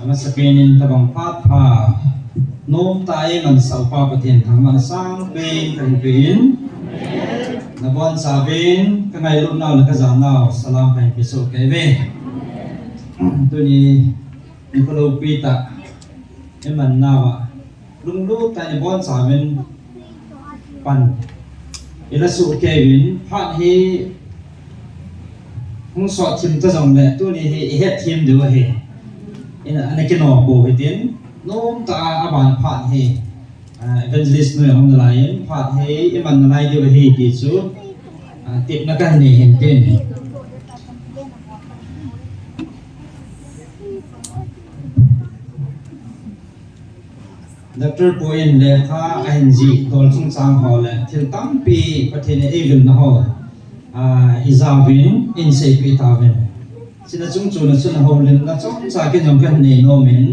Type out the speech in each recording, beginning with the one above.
ama sakenin tabang phat pha nom tai man sau pa pathian thang man sang pe kan pin nabon sabin ka ngai rum naw la ka jam naw salam kai pi so kai ve tu ni ko lo pi ta eman nawa lung lu ta ni bon sabin pan ila su kevin phat hi hung so thim ta jong le tu ni hi het thim du he ina ana ke no bo he tin nom ta aban phat he evangelist no hom la yin phat he eman na lai de he ti chu tip na kan ni hen tin Dr. Poin le kha NG tol chung sang ho le thil tam pi pathin e vil na ho izavin in se pi tavin sina chung chu na chun ho len na chong cha ke jong kan nei no men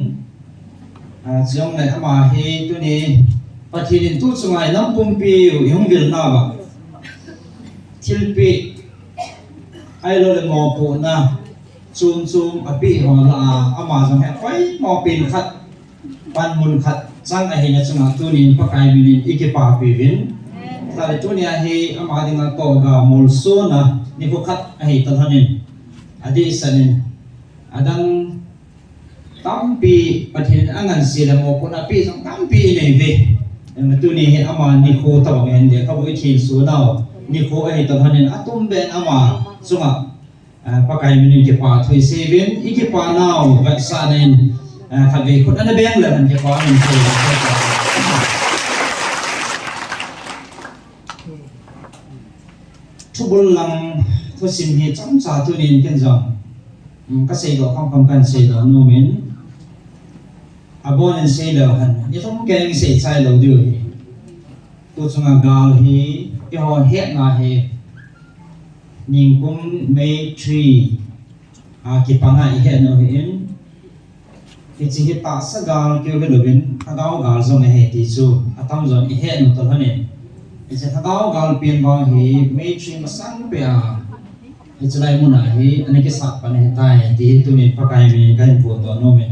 chiong le ama hi tu ni pathin in tu chungai nam pum pi yong vil na ba thil pi ai lo le mo pu na chum chum api ho la ama jong he pai mo pin khat pan mun khat sang ahi na chunga tunin pakai bilin ikipa pivin tare tunia hi amadinga toga molso na nikokat ahi talhanin adi sanin adang tampi pathin angan sila mo puna pi sang tampi neve tuni hi ama niko tabang ende kabu ithin sunaw niko ahi talhanin atum ben ama chunga pakai bilin ikipa thui sevin ikipa naw sanin khabe khut ana beng la han ke pa min se thubul lang thosim hi cham cha tu nin ken jong ka sei do kam kan sei do no men abon en sei do han ni thong keng sei chai lo du hi tu chunga gal hi ke ho het na he ning kum me tree ki panga hi he no hin chỉ hiện tại sẽ gal kêu cái lubin thằng gal gal zong này thì chú atam zong ihe nó tao này thì thằng gal pin bang hi mấy chuyện mà sang bia thì chỉ lại muốn này anh cái sát pan này tai thì tụi mình pakai mình cái phụ to nó mình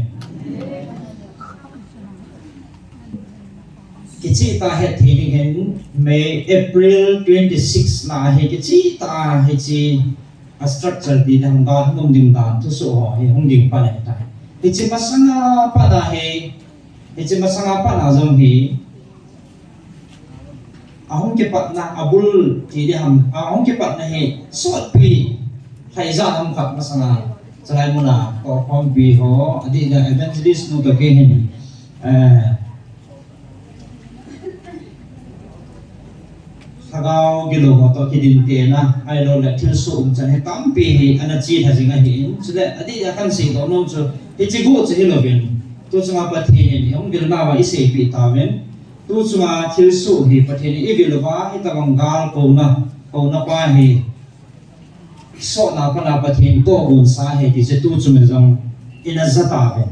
cái chỉ ta hết thì mình hiện May April 26 là cái chỉ ta cái chỉ structure đi thằng gal không dừng đàn tu sửa họ không dừng pan này tai Ichi masanga pa dahi, ichi masanga pa na zong hi. Ahong kepat na abul ti ham, ahong kepat na hi sot pi thai za ham khat masanga. Salai muna ko pom bi ho adi da evangelist nu ka ke hin. Thagao gilo ho to kidin te na ai lo la thil su chan he tam pi hi ana chi tha jinga hi. Sule adi ya kan si do nom chu Ichi go che hilovin tu chunga pathin ni ong gil na wa ise pi tawen tu chunga thil su hi pathin ni igil wa hi tawang gal ko na pa hi so na pa na pathin to gun sa he ti se tu chumen jong ina zata ve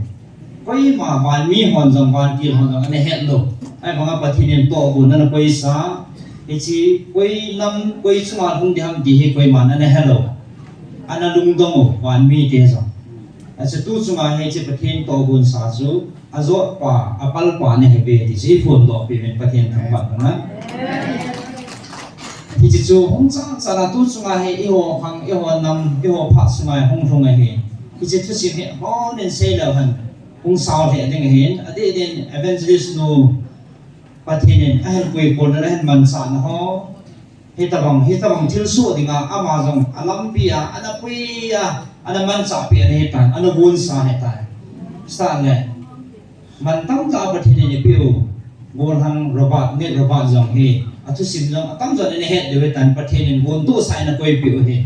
koi ma ban mi hon jong ban ki hon jong ane het lo ai banga pathin ni to gun na koi sa ichi koi nam koi chunga hung diham di hi koi man ane hello ana lung dong ban mi te jong Asa tu chunga he che pathin to gun sa chu azot pa apal pa ne he be ti si phun do pi men pathin thang ba na ti chi chu hong chang sa na tu chunga he i ho hang i ho nam i ho pha chunga hong thong he ti che thu si he ho nen sei la han hong sao he ding he ade den evangelist no pathin a hel pui pon na hen man sa na ho he tabang thil su dinga ama jong alam pi a ana pui a ana man sa pi ani tan ana bun sa he tan sta le man tam ta pathin ni piu bol hang robat ne robat jong he atu sim jong atam jong ne he de tan pathin ni bun tu sai na koi piu he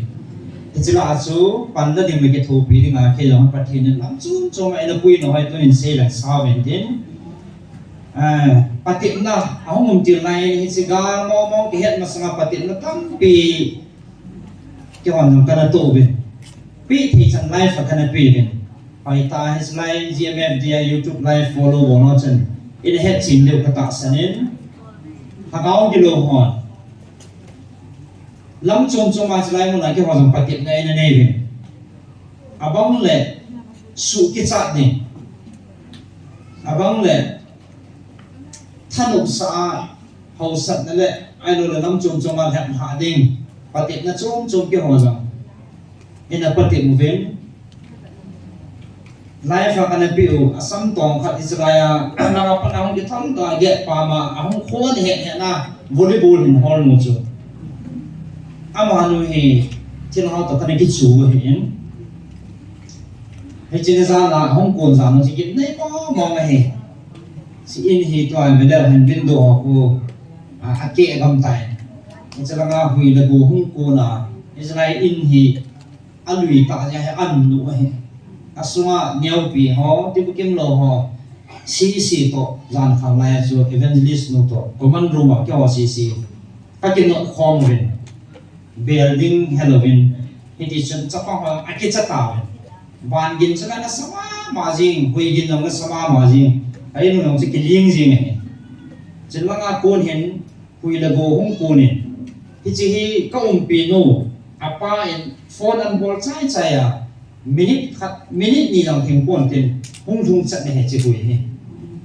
tichila chu pan la ding me ke thu pi dinga ke jong pathin ni lam chu cho mai na pui no hai to in se la sa ven tin patit na ahong mum til nai hi siga mo ke het masanga patit na tam pi ke hon jong kana tu be pi thì chẳng live và kana pi den pai ta his live gmf dia youtube live follow bono chen in het chin leu kata sanin hagao gi lo hon lam chom chom ma chlai mun na ke hozam patit na ina nevin abang le su ki chat ni abang le thanuk sa hau sat na le ai lo le lam chom chom ma hap ha ding patit na chom chom ke hozam ina patit mu ven lai fa kana piu asam tong khat Israel na pa na hong ki thang ta ge pa ma ahong khon he na volleyball in hall mu chu ama nu he chin hau to kana ki chu he in he chin za na hong kon za no chi ki nei pa mo ma he si in hi to ai vedar han bin do ko a ke gam tai ni cha nga hui la go hong ko na Israel in hi alui ta ya he an nu he asuma nyau pi ho ti bukim lo ho si to zan kham lai chu evangelist no to common room a kyo si pakin no khom rin building Halloween hiti chun chapa ho aki chata ban gin chana na sama ma jing hui gin no na sama ma jing ai no no chi kiling jing ne chinlanga kon hen hui la go hong ko ni hi chi hi ka pi no apa in phone an bol chai ya minute ni lang thing pon tin hung thung chat ne he chi hui he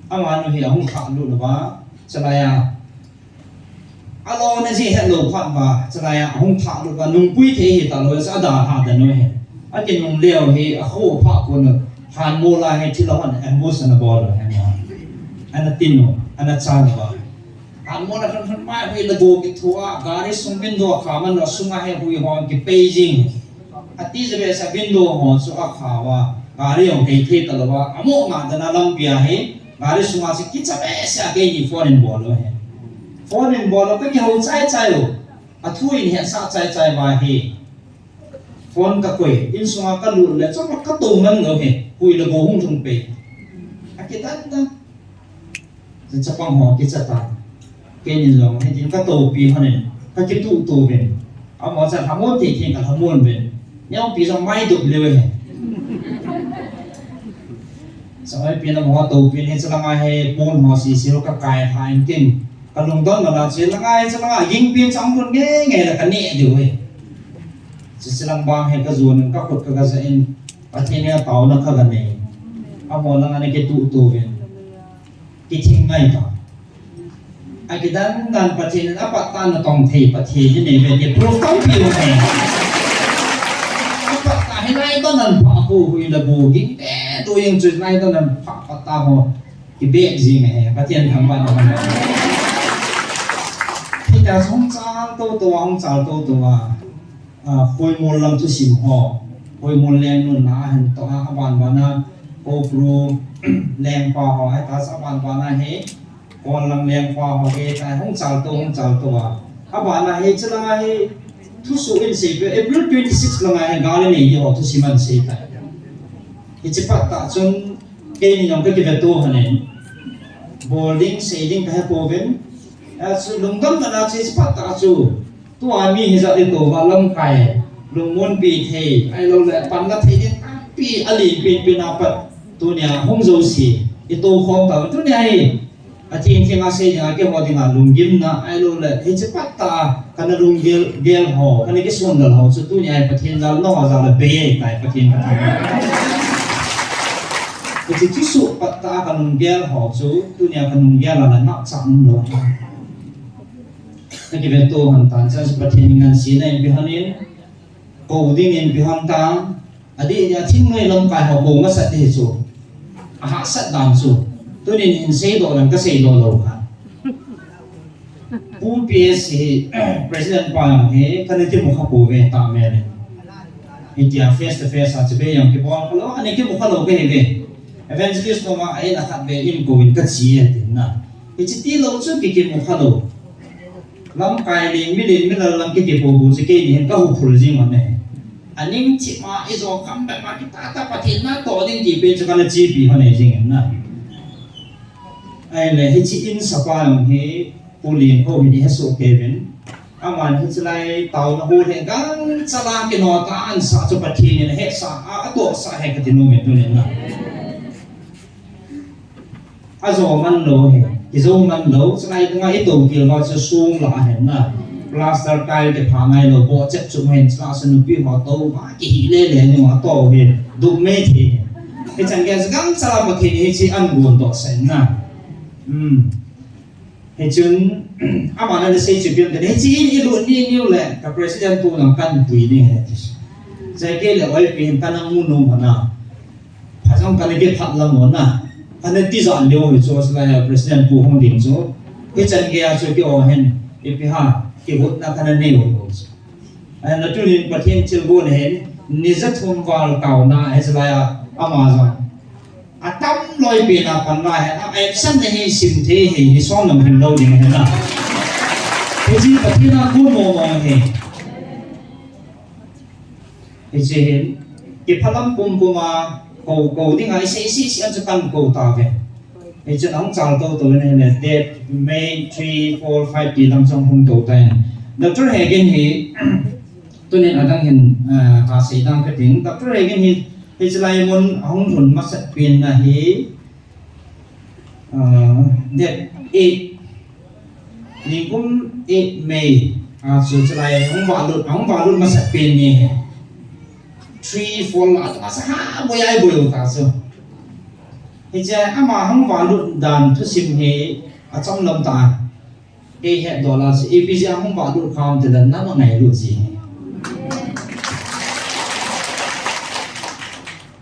ama no hi hung kha lu lo ba chalaya alo na ji he lo phat ba chalaya hung tha lu ba nung pui the hi ta lo sa da ha da no he a kin nung leo hi a kho pha ko no han mo la he thi lo han an mo san bo lo he ma ana tin no ana cha ba han mo na kan ma hui la go ki thua gari sung bin do kha man no sunga he hui hon ki beijing ati jebe sa bindo ho so akhawa gari ong ke the talwa amo ma dana lam pia he gari sunga se kichabe sa ke ni foreign bolo he foreign bolo ka ki ho chai lo athu in he sa chai ba he phone ka koi in sunga ka lu le cho ka to man lo he hui le go hung thung pe akitan ta se chapang ho ki chata ke ni lo he din ka to pi hanen ka ki tu ben amo sa hamon ti ka hamon ben nhau bị trong máy đục liều hè, sau ấy biến là một tàu biến hết là ngay bốn họ xì lúc các cài thay kinh, còn lùng đó là chỉ là ngay sẽ là dính biến trong luôn nghe là cái nhẹ điều ấy, chỉ là bang hết cái ruộng các cột các cái in, và thế này tàu nó khá gần này, ông là ngay cái tụ biến, cái thing ngay cả, ai cái đàn bát thế này bắt tan là tổng thể bát thế như này về thì pro không nhiều này. Hiện nay tôi nằm phá hồ hui là bù kính té tôiยังจุดnày tôi nằm phá phát ta hồ cái bệ gì này phát triển thằng bạn của mình thì ta không sao không sao hui môn làm cho xỉm hồ hui môn lên luôn na hình to ha bạn na cô pro lên qua hồ hay ta sao bạn na hết còn làm lên qua hồ cái ta không sao tôi bạn na hết chứ là hết thu số in xây về April 26 là ngày gala này họ thu xí man xây tại cái chế phát tạ trong cái này cái việc tu hành này boarding sailing cái bộ bên sự lồng tâm là chế phát tạ chu tu ami hi za đi tu và lâm khai lồng môn bị thề ai lâu lại bắn ra thề đến bị ali bị nào bật tu nhà không dâu xì cái tu không tao tu này thiên thiên asay nga ke mo dinga lunggim na ai lo le he che patta kana lunggil gel ho kana ke sondal ho so tu nya pathin dal no za la be tai pathin ka ta ke chi su patta kana lunggil ho so tu nya kana lunggil la na cham lo ke ve to han tan sa pathin ngan si na bi hanin ko ding in bi han ta adi ya thing noi lam kai ho bo ma sat de so a ha sat dan so tôi nên hình xây độ làm cái xây độ lâu hả? UPS President Pang he cái này cái một khâu về tạm mẹ này, India face to face à chỉ bây giờ cái bọnเขาanh ấy cái một khâu về về, evangelist nó mà ai là thằng về in covid cái gì hết na, cái chỉ tí lâu trước cái một khâu, lắm cái liền mới là làm cái bộ chỉ cái này cái hộp phụ gì mà này, anh ấy chỉ mà cái do cầm bài mà cái ta phát hiện na tổ đến gì bên cho cái gì bị họ này gì na. Ai là hết chỉ in sapa làm hết pulin ô thì hết số Kevin, aman hết lại tàu nó hút hết gan salam cái nọ ta ăn sa cho bát thiên này hết sa tổ sa hết cái tiền nô mình này na, zo man lo hết, cái zo man lo, lại ngay tổ kia nó sẽ xuống lại hết na, plaster tile để phá ngay rồi bộ chất chụp hình ra sân pi họ tàu mà cái hí lệ nhưng mà tàu thì đủ mê thì cái chẳng cái gắng sao mà thì chỉ ăn buồn đó sen na thì chừng mà nó sẽ chụp hình thì chỉ đi luôn đi nhiều lệ cái president tu làm căn tùy đi hết sai cái là oi pin căn ang munu mà na phải xong cái cái thật là muốn na anh ấy tí dọn điều thì cho là president tu không định số cái chân kia cho cái ô hen cái ha cái bút na cái này rồi anh nói chung làประเทศเชลบูนเห็นนี่จะทุ่มวอลเก่านะเอสไลอะอามาซอนอะตั้มลอยปีนะปันได้อะไอ้สั้นนี่สิมเทให้ซ้อมน้ำเห็นเราดีไหมนะที่ที่ประเทศน่ะกูมองเห็นที่เห็นที่พลังปุ่มปุ่มมากูที่ไงเสียอันจะกันกูตาเว้ที่จะน้องจ่าตัวนี่เนี่ยเด็ดเมย์3 4 5ปีลำจงพุ่งตัวแต่ดร.เฮเกนฮีตัวนี้อาจจะเห็นอาศัยดังกระดิ่งดร.เฮเกนฮีที่จะไล่มันห้องทุนมาสักเปลี่ยนนะฮีเด็ดนี่กุมเมย์อาจจะไล่ห้องวาลุมาสักเปลี่ยนนี่3 4อาจจะหาบ่อยบ่อยตาซะที่จะอามาห้องวาลุดันทุสิมฮีอาจำลำตา$8 APC ang badur kaum telan na ngai lu ji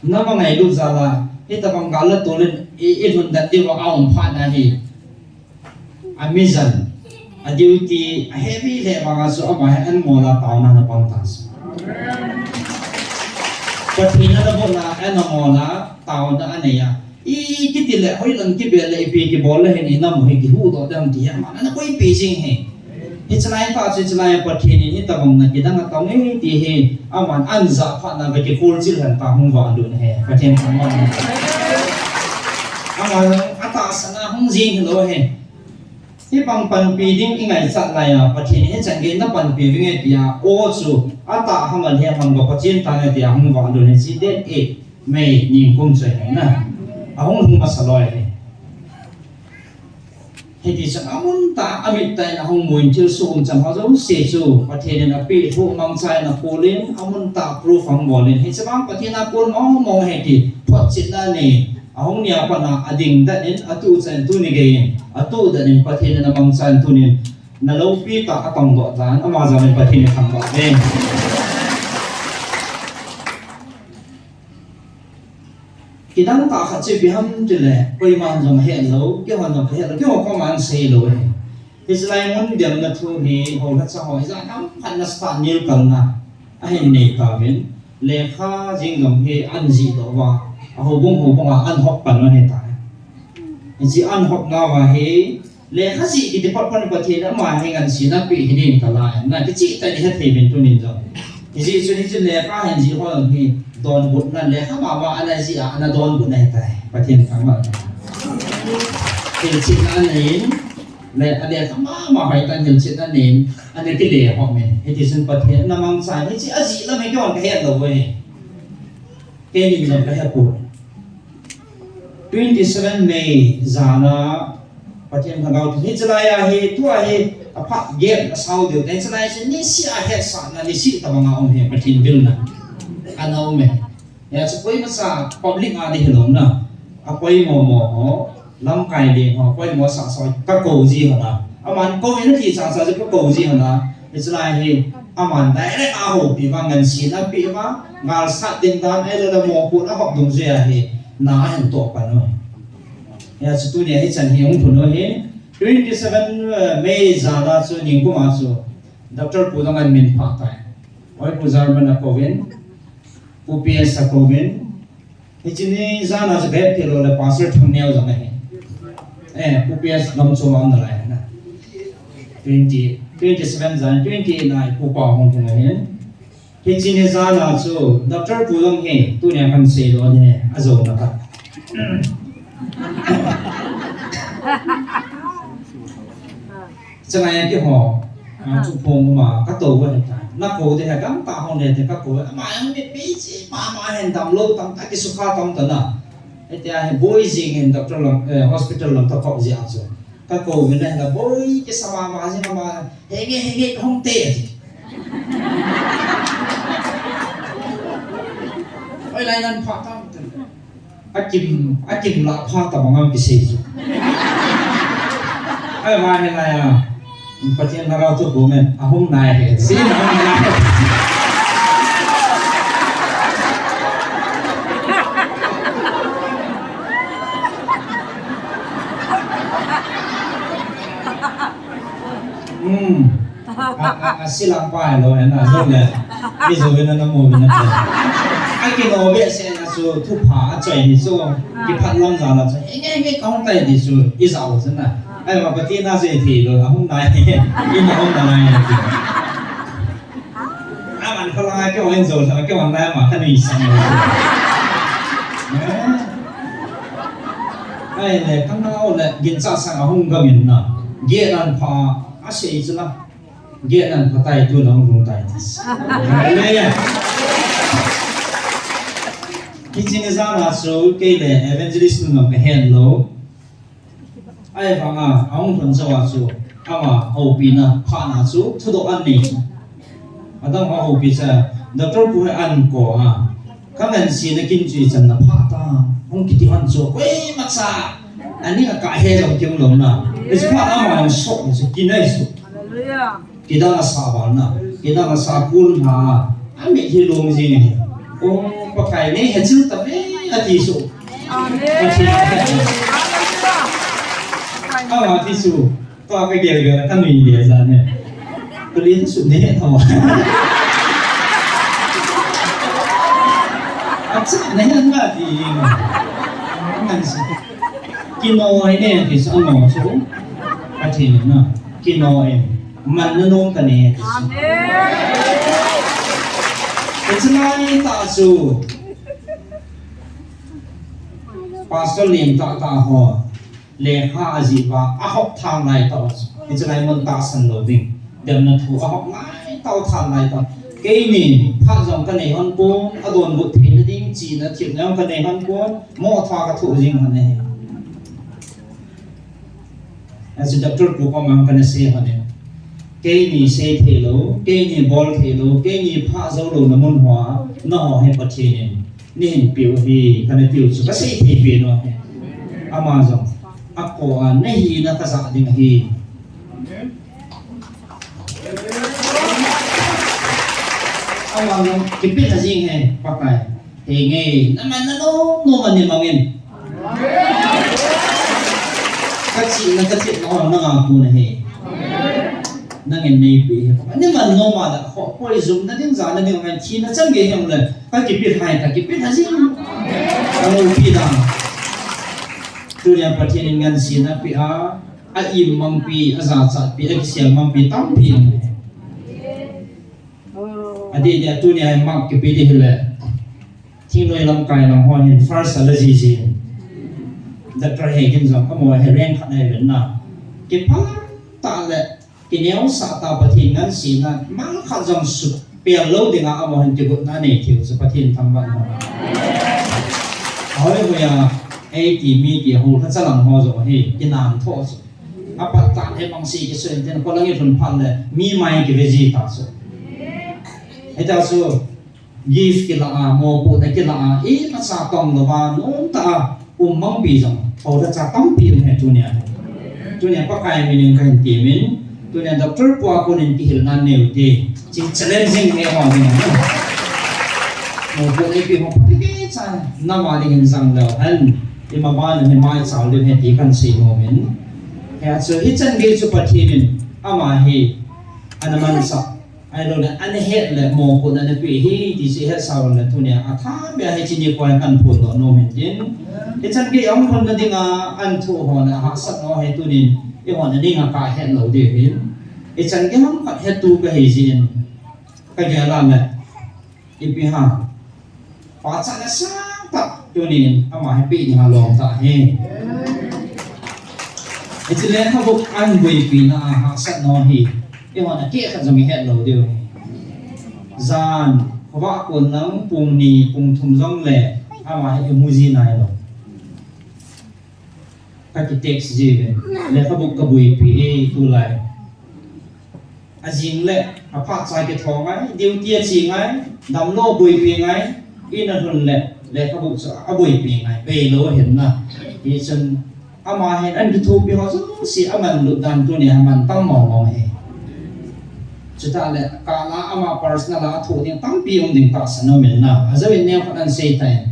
na ngai lu zala ita bang gala tolen idun dat di wa aum pha na hi amazon adiuti heavy le wa so ama an mola tauna na pang tas patina da bona an mola tauna aneya cái tỷ lệ hồi lần cái việc lệ vì cái ball này thì nằm hay cái hú đó đang thì mà nó có ý gì hết thì cho nên ta chỉ là bật thì này ta bằng là cái đang tao ấy thì he mà ăn giả phát là cái phôi chỉ là ta không vào được này cái thêm thằng mà ta sana không gì thì đâu he thì bằng phần pi đinh cái ngày sát này bật thì này chẳng cái nó phần pi với cái thì ô chú ta không ăn thêm bằng bậc trên ta này thì không vào được này chỉ để mày nhìn công chuyện này nè ahong masaloi heti sang amun ta amit tai na hong muin chil suum cham ha zo se chu pathen na pi thu mang chai na polin amun ta proof ang bolin he chawang pathen na pon mo heti phot chit na ni ahong nia pa na ading da in atu chan tu ni ge atu da nin pathen na mang chan tu ni na lo pi ta atong do dan ama za ni pathen thang ba ve khi đang ta khát chế bị hâm thì lẽ quay màn dòng hẹn lâu cái hoàn dòng hẹn lâu cái họ có màn xây lâu ấy thì lại muốn điểm là thu thì hầu hết xã hội ra lắm thành là start nhiều cần na anh này cả bên lẽ khá riêng dòng hệ ăn gì đó và hầu bông ăn học bản là hiện tại thì chỉ ăn học nào và hệ lẽ khá gì thì phát phân bậc thì đã mà hay ngàn xí nó bị thì đi cả lại là cái chị tại đi hết thì bên tôi nhìn rồi thì gì cho nên chỉ lẽ khá hành gì hoa thì đòn bút là lẽ khá mà anh này gì anh đòn bút này tại và thiên kháng mà thì chị anh ấy lẽ anh ấy khá mà phải cần hiểu chị anh ấy cái lẽ họ mình thì xin bật hiện là mang sai thì chị anh gì là mấy cái hoàn cái hẹn rồi vậy cái nhìn là cái hẹn của 27 May giả là bật hiện thằng nào thì chỉ là hi tua hi phát game sau điều đấy chỉ là ni si hết sản là ni si tao mà ông hè bật hiện bill nè anh ông mẹ ya chú quay mà sa public à đi hiểu nè à quay mò lâm cài đi họ quay mò sa soi các cầu gì hả nè à mà câu này nó thì sa sa các cầu gì hả nè thì chỉ là hi à mà đấy à hồ bị vang ngân xí nó bị vang ngal sát tiền tan ấy là mò phụ nó học đồng gì à hi ná hình tổ bản rồi ya chú tu này hi chân hi ông thủ nó hi 27 May giả ra chú nhìn cũng mà chú Dr. Pu đang ăn mình phát tại ôi Pu Zarman là Covid Pu PS là Covid thì chỉ ní ra là sẽ thì rồi là pastor thằng neo rồi này Pu PS nằm chỗ ăn lại nè 27 giờ 20 này Pu bảo không thằng này thì chỉ ní ra là chú Dr. Pu đang he tu nhà khăn xe đó nè azon là cả chẳng ai cái họ chụp phong mà các tổ vậy nó cổ thì các ta họ này thì các cổ mà anh biết biết gì mà hiện tầm lâu tầm cái số khá tầm tận à thì ai bôi gì hiện tập trong hospital làm tập học gì à rồi ก็โกงกันได้แล้วโอ้ยจะสมามาใช่ไหมมาเฮ้ยห้องเตะไอ้ไรนั่นพาตั้งอากิมละพาแต่บางอันกิเสียไอ้มาเนี่ยไรอ่ะประเทศเราทุกคนเนี่ยห้องนายสิห้องนายsilang pa lo na so le bi so na na mo na ai ki no be se na so thu pha chai ni so ki phat long za la so nge kaung tai di so i sa wo san na ai ma pa ti na se thi lo hong nai i na hong nai a man ko la ke wen so sa ke wan na ma ka ni san lo ai le kang na o le gin sa sa hong ga min na ge nan pha a se i na dia nan patai tu nong rung tai le ya kitchen is on so ke le evangelist tu nong hen lo ai ba nga ong thon so wa so ama ho pi na pha na so thu do an ni adam ha ho pi sa doctor pu an ko ha kamen si na kin chi chan na pha ta ong kiti an so we ma sa ani ka he lo kyung lo na is pha ama so so kinai so kita na saban na kita na sakul na ami hilong sini oh pakai ni hasil tapi hati su hati su to apa kira-kira kan ini biasanya kuliah su ni tahu acak ni enggak di kan sih kino ini kisah no so hati ni na kino ini man na nung kani it's nai ta su pastor lim ta ho le ha ji ba a hok thang nai ta it's nai mon ta san lo ding dem na thu a hok nai ta thang nai ta ke ni pha jong kani hon pu a don bu thi na ding chi na thip nyang kani hon pu mo tha ka thu jing han ne as a doctor ku pa mang kani se han ne cái gì xây thế lố, cái gì bol thế lố, cái gì phá dấu lố là môn hóa, nó hay bật thế nên biểu thì cái này biểu số cái xây thế về nó, Amazon, Apple, này hi nó cái gì đi hi, Amazon cái biết là gì hay, bắt lại, thì nghe, nó mà nó mà niệm bằng nghe, cái gì nó ngào cu này nang en nei pe ani man no ma da kho poi zum na ding za na ding man thi na chang ge yong le ka ki pi hai ta ki pi ha ji ang pi da tu ya pathian ngan si na pi a im mang pi a za cha pi a sial mang pi tam pi adi dia tu ni ai mak ki pi di le thing noi lam kai lam hon in first allergy ji da tra he gin za ka mo he ren khat nei len na ki pa ta le cái nếu xã tạo bát thiên ngân xí na mang khát dòng sụp bèo lâu thì ngã ở hình chụp na này thiếu sự bát thiên tham văn hỏi bây giờ ai thì mi thì hồ thắt làm hồ rồi thì cái nam thọ rồi áp bắt tạm hay bằng xí cái sơn thì có lẽ cái phần pan là mi mai cái gì ta rồi hay ta số gift cái là mồ bộ này cái là ít nó xã tòng là và nó ta mong bị rồi hồ thắt tắm bị này tu này có cái mình cần tìm mình tu này doctor qua con nên kêu nan nêu thì chỉ challenging nghe họ như này một bộ này bị học cái sao năm mà đi rằng là anh thì mà ba này mai sau được hết thì cần gì mà mình thì so hết chân cái số bát thiên ama hi anh man sa ai đâu là anh hết là một bộ này bị hi thì sẽ hết sau là tu này à thà bây giờ chỉ đi qua căn phụ đó nó mình chứ hết chân cái ông con nó đi anh thu họ là học sát nó hay tu này cái họ này ngà cả hết lâu để biết, cái chân cái hắn phải hết tu cái gì cái gì làm này, cái bị ha, hóa ra là sáng tạo cho nên mà hay bị nhà lòng ta hết, cái chuyện nàyเขาบอกanh vì bị na học sát nó thì cái họ này kia không giống hết lâu điều, gianเขาบอกคนนั้นปุ่งนีปุ่งทุ่มจ้องแหล่mà hay cái mùi gì này rồi các cái text gì vậy lẽ các bục các bụi pi tu lại azing lệ phát sai cái thong ấy điều tiết gì ngay đam lo bụi pi ngay in là hơn lệ các bục à bụi pi ngay về lỗ hiện na thì chân ama hiện anh thu pi họ rất si aman lụt đàn tu này aman tăng mỏng mỏng hè chúng ta lệ cả là ama personal là thu tiền tăng pi ông đình ta sản mình na à giờ bên nhau phát anh say tay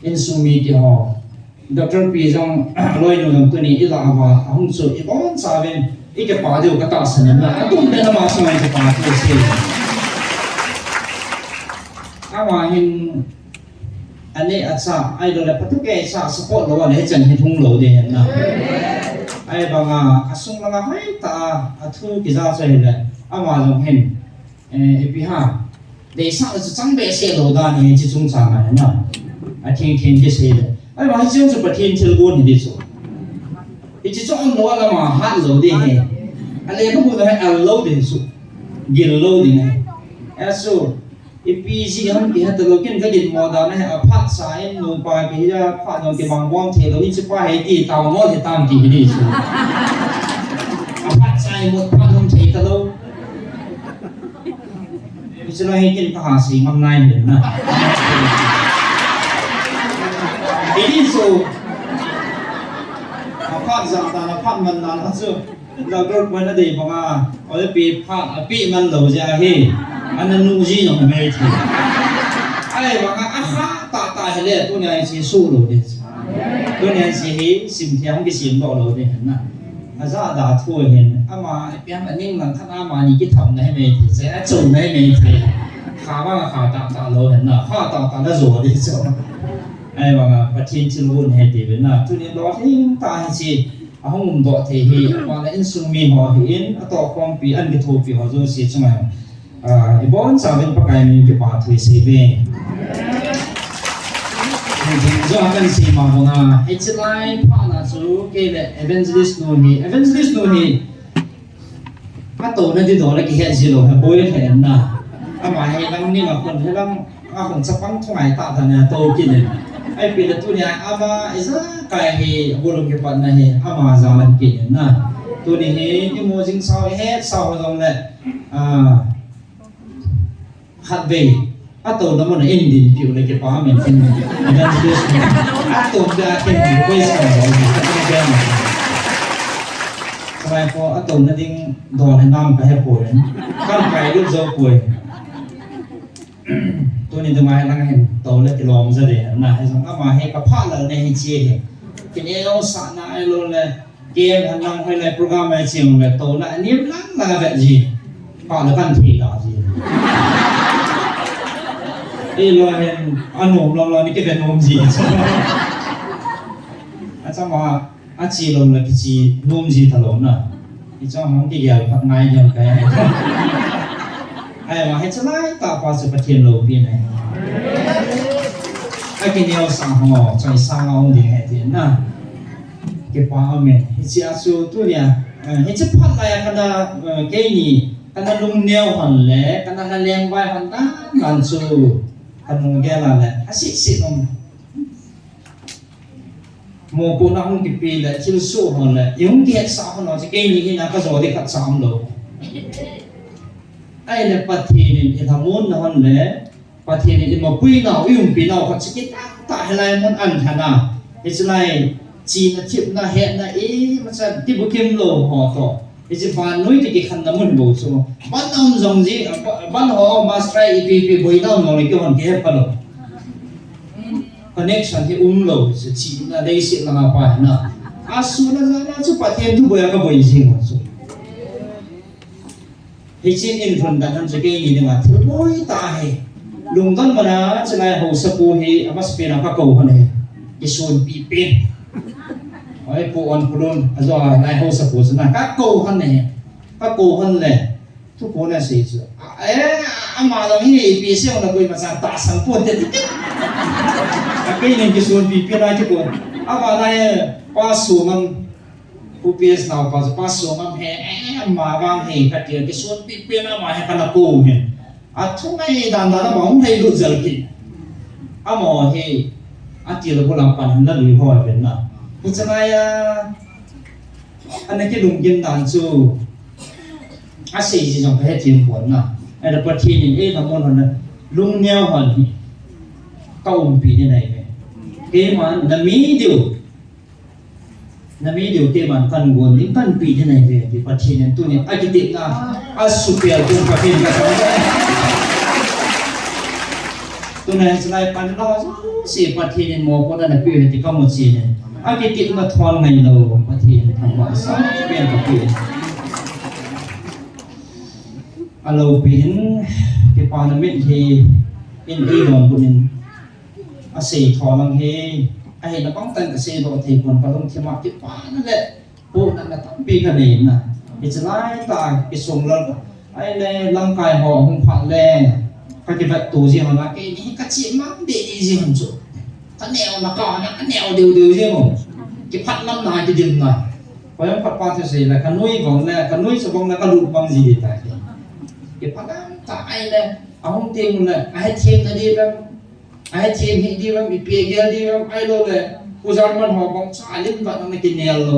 in sumi thì họ Dr. P trong lôi nó trong tuần này là và không số ít bốn sao bên ít cái bảo điều cái tạo sản là cũng đến mà xong cái bảo điều gì mà hình anh ấy ở xa ai đó là bắt đầu cái xa support nó là chân hình thung lỗ để na ai bằng sung là mấy ta thu cái giá trị là mà trong hình epi ha để sao là chẳng bé xe lỗ đa này chỉ trung sản này na thiên thiên cái xe ai mà chỉ cho bát thiên chơi buồn thì số, chỉ cho ông nói là mà hát lâu đi hè, anh ấy không muốn nói ăn lâu đi số, giàu lâu đi này, số, pi gì hắn kia từ lúc cái gì mà đó này phát sai nụ bài cái ra phát những cái bằng quang thì lúc chỉ phải thì tàu nó thì tam thì đi số, phát sai một phát không thấy tao đâu, chỉ là cái cái hà sĩ năm nay nữa nè. Ini so, phát dạng ta là phát mình là nó chưa, là cái vấn đề gì mà ở đây bị mình đầu ra hi, anh nuôi gì nó mới thế, ai mà ta hay là tôi này chỉ số rồi đấy, tôi này chỉ hi sim theo cái sim đó rồi đấy nè, ra đã thua hiện, mà bây giờ nhưng là thằng mà những cái thằng này mới sẽ trồng này mới thế, khá là khá ta rồi hiện nè, khá ta đã rồi đấy chứ. Ai mà phát triển trên vùng hè thì bên nào, cho nên đó thì ta chỉ không muốn đó thì mà là instrument họ hiện, tao không bị anh cái thu phí họ rồi sẽ cho mày, bốn sao bên bắc cái mình cái bảo thuê sẽ về, thì do anh sẽ mà bọn it's like part là số cái là evangelist nó thì, bắt đầu nó đi đó là cái hiện gì rồi, bôi cái hiện na, mà hay lắm nhưng mà còn hay lắm, còn sắp bắn trong ngày ta thành nhà tôi kia này. Ai pilih tu ni ama isa kai hi bolong ke pan na hi ama jalan ke na tu ni hi ni mo jing sao hết sao dòng le hat về atau nama na endin piu le ke pa men tin dan Jesus atau ga ke ni ko sa ba ni sai ko atau na ding don hai nam ka he po kan kai lu zo po tôi nên tôi mai lắng nghe tôi lấy cái lồng ra để là hay xong mà hay cả phát là này hay chia cái này ông sẵn lại luôn là game hàng năm hay là program này chiều là tôi lại niêm lắm là vậy gì họ là văn thị đó gì đi lo hen ăn nôm lo cái việc nôm gì sao mà ăn chi lồng là cái chi nôm gì thằng lồng nè thì cho hắn cái gì thật ngay nhầm cái ai mà hết lại tạo qua sự phát triển lâu bên này ai cái điều sang họ cho sang ông thì hết tiền na cái bao mình chỉ áp dụng tu nia hết chấp phát lại cái đó cái gì cái đó lung neo hoàn lẽ cái đó là liên vai hoàn ta làm su cái nó nghe là lẽ xịt ông một cô nào không kịp pi là chỉ số hoàn lẽ những cái hết sao nó chỉ cái gì nào cái rồi thì cắt sao đâu ai là phát triển thì thằng muốn nó hơn lẽ phát triển thì mà quy nào dùng pi nào họ sẽ cái tại lại muốn ăn thằng nào thì lại chỉ là chịu là hẹn là ý mà sao tiếp bước kim lồ họ to thì chỉ phản đối thì cái khăn nó muốn bổ sung bắt ông dòng gì bắt họ mà strike pi bồi đâu nó lại cái hoàn kia phải không connection thì lồ chỉ là đây sẽ là phải nè asu là chút phát triển thu bồi cái bồi gì mà thì trên in phần đặt trong cái gì mà thứ bối tai lùng tân mà nó sẽ là hồ sơ phù hi mà sẽ là các cầu hơn này cái xuân bị pin ấy phụ ăn phụ luôn rồi lại hồ sơ phù sẽ là các cầu hơn này thu phù này gì chứ ấy mà là cái gì bị siêu là người mà sang tạ sang phụ thì cái này cái xuân bị pin là cái phụ mà này qua số mangผู้เปลี่ยนเราก็จะพัฒนาให้มาบางให้ขัดเกี่ยวกับส่วนเปลี่ยนมาให้กันละกูเห็นทุกไอ้ด้านนั้นมองให้รู้จักกินหมอให้ที่เราพูดลำพันนั่นหรือพ่อเป็นนะ ฮิจนายอันนั้นที่ลุงกินด่านจูอาศัยจีจงไปให้ทีมผลนะไอ้เราประเทศนี้ทั้งหมดนั้นลุงเนี่ยหันก้าวปีนี่ไหนเนี่ยเกมันน้ำมีเดียวเกมันกันกวนนี่กันปีนี่ไหนเนี่ยที่ประเทศนี้ตัวนี้ไอ้ที่ติดนะอาสุเปียตัวประเทศกันตัวนี้สไลด์ปันเราสิประเทศนี้มองคนนั้นปีที่เขาหมดสิเนี่ยไอ้ที่ติดมาทอนไงเราประเทศทั้งหมดสามเปลี่ยนกับปีเราเป็นที่ปานมิตรที่อินอีหลงคนนึงอาศัยทอลังเฮไอ้เราต้องแต่งกับเสียดอกที่คนก็ต้องที่มาที่ปานั่นแหละพวกนั้นตั้งปีกันเองนะอิจฉาตาอิสงแล้วไอ้เลยร่างกายห่อหุ้มผ้าแรงปฏิบัติตัวที่เขาละไอ้นี่ก็ชิมันเดีที่มันจุถ้าแนวนักการนะแนวเดียวใช่ไหมที่พัดน้ำนายจะดึงหน่อยเพราะฉะนั้นพัดปาที่เสียเลยขนุยของแรกขนุยสมองแล้วก็หลุดบางสิ่งต่างๆที่พัดน้ำตายเลยเอาห้องเตียงเลยไอ้เทียนก็ดีแบบไอ้เทียนที่ดีแบบมีเปียกเยอะดีแบบไอ้โลเลยผู้ชายมันหอบังชาลิ้นแบบนั้นกินเนื้อโล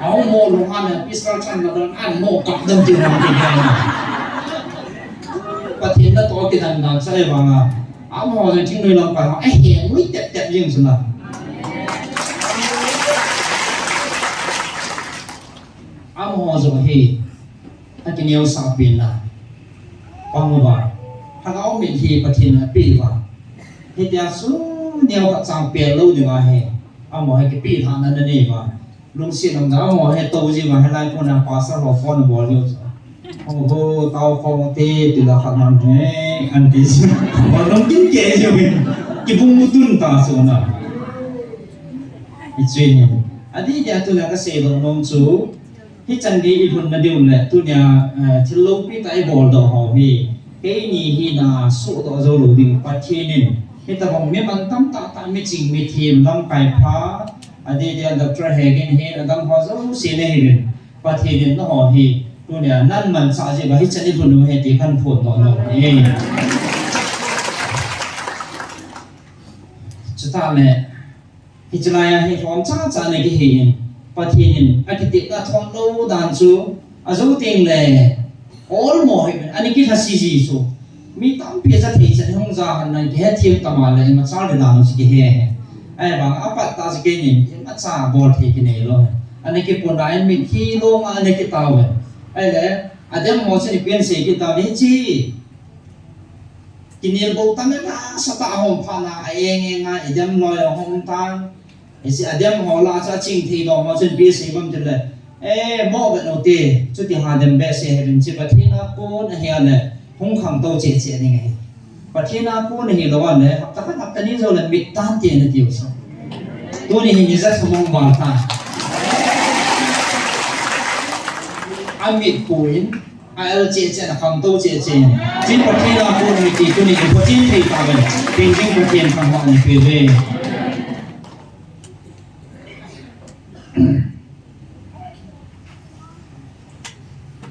เอาโมลงมาเนี่ยพิสการชันมาโดนอันโมกับเดิมจริงมันกินยังไงประเทศนั้นตัวกินอันนั้นใช่บ้างอ่ะเอาโมจริงๆเลยลองไปว่าไอ้เหี้ยวิ่งเจ็บยิ่งสุดละเอาโมจะไปถ้ากินเนื้อสาบินละปังว่าถ้าเขามีที่ประเทศนั้นปีว่าเฮียสู้เนื้อกับจางเปลี่ยนรูดีว่าเฮ้เอาโมให้กินปีทางนั้นนี่ว่าลุงเสียน้ำหนักหมอให้โตจีมาให้ไล่คนนั้นภาษาเราฟ้อนบอลอยู่โอ้โหเตาฟองเตะติดละขนาดนี้อันที่สุดบอลลุงกินเก๋อยู่เป็นกิบุมุตุนตาส่วนน่ะอีกสิ่งนึงอันนี้เดี๋ยวตัวนี้ก็เสียลงน้องจูที่จันดีอีกคนนั่นเดียวเลยตัวนี้ที่ลูกพี่ไอ้บอลดอกหอมีเฮ้ยนี่ฮีน่าสู้ต่อเจ้าลูกดิ่งปัจเจนินที่ตะบงเมื่อมันตั้มตาไม่จริงไม่ทีมลำไก่พ้าอันนี้เดี๋ยวดร.เฮกินเฮนดังหัวจะรู้สิ่งนี้เป็นประเทศนี้ต้องหอฮีตัวเนี่ยนั่นมันสาจิบะฮิจันนี่คนดูเฮติขันพูดต่อหน่อยจุดท้ายเลยฮิจลายฮิฟอมจ้าจ้าในที่เห็นประเทศนี้อาทิตย์ก็ทองโลดันซูอาจูติงเลยออลโมฮิอันนี้คิดว่าซีซีซูมีตั้งเพียรจะที่จะห้องจ้าหันในที่เทียมตามมาเลยมันสร้างเรื่องนั้นสิเฮไอ้บางอาปัตตาสกินิมันซาบอลที่กินเองเลยอันนี้คือปุ่นได้มีที่ลงอันนี้คือตาวเองไอ้เลยอาจจะมองสิ่งเปลี่ยนสิ่งที่ตาวนี้จีกินเองบุตรนั่นนะสตาร์หอมพานาเองไงไอ้เดี๋ยวลอยหอมตาไอ้สิเดี๋ยวหอลาจะจิงที่ดอกมาจนปีสี่บัมจุดเลยมอบเป็นโอตีจุดที่หาเดมเบสเห็นที่ประเทศนักปูนเฮียเลยห้องขังโตเจี๊ยนี่ไงประเทศนักปูนเฮียละวันเลยแต่ก็นับแต่นี้เราเลยมิดตันเตียนเดียวสิตัวนี้เห็นจะสมองบางท่าอามิดปุยอาเอลเจเจนะคำโตเจเจจินประเทศนักปูนมีที่ตัวนี้พอจินที่ตาเป็นเป็นจินประเทศคำว่านี่คือเรื่อง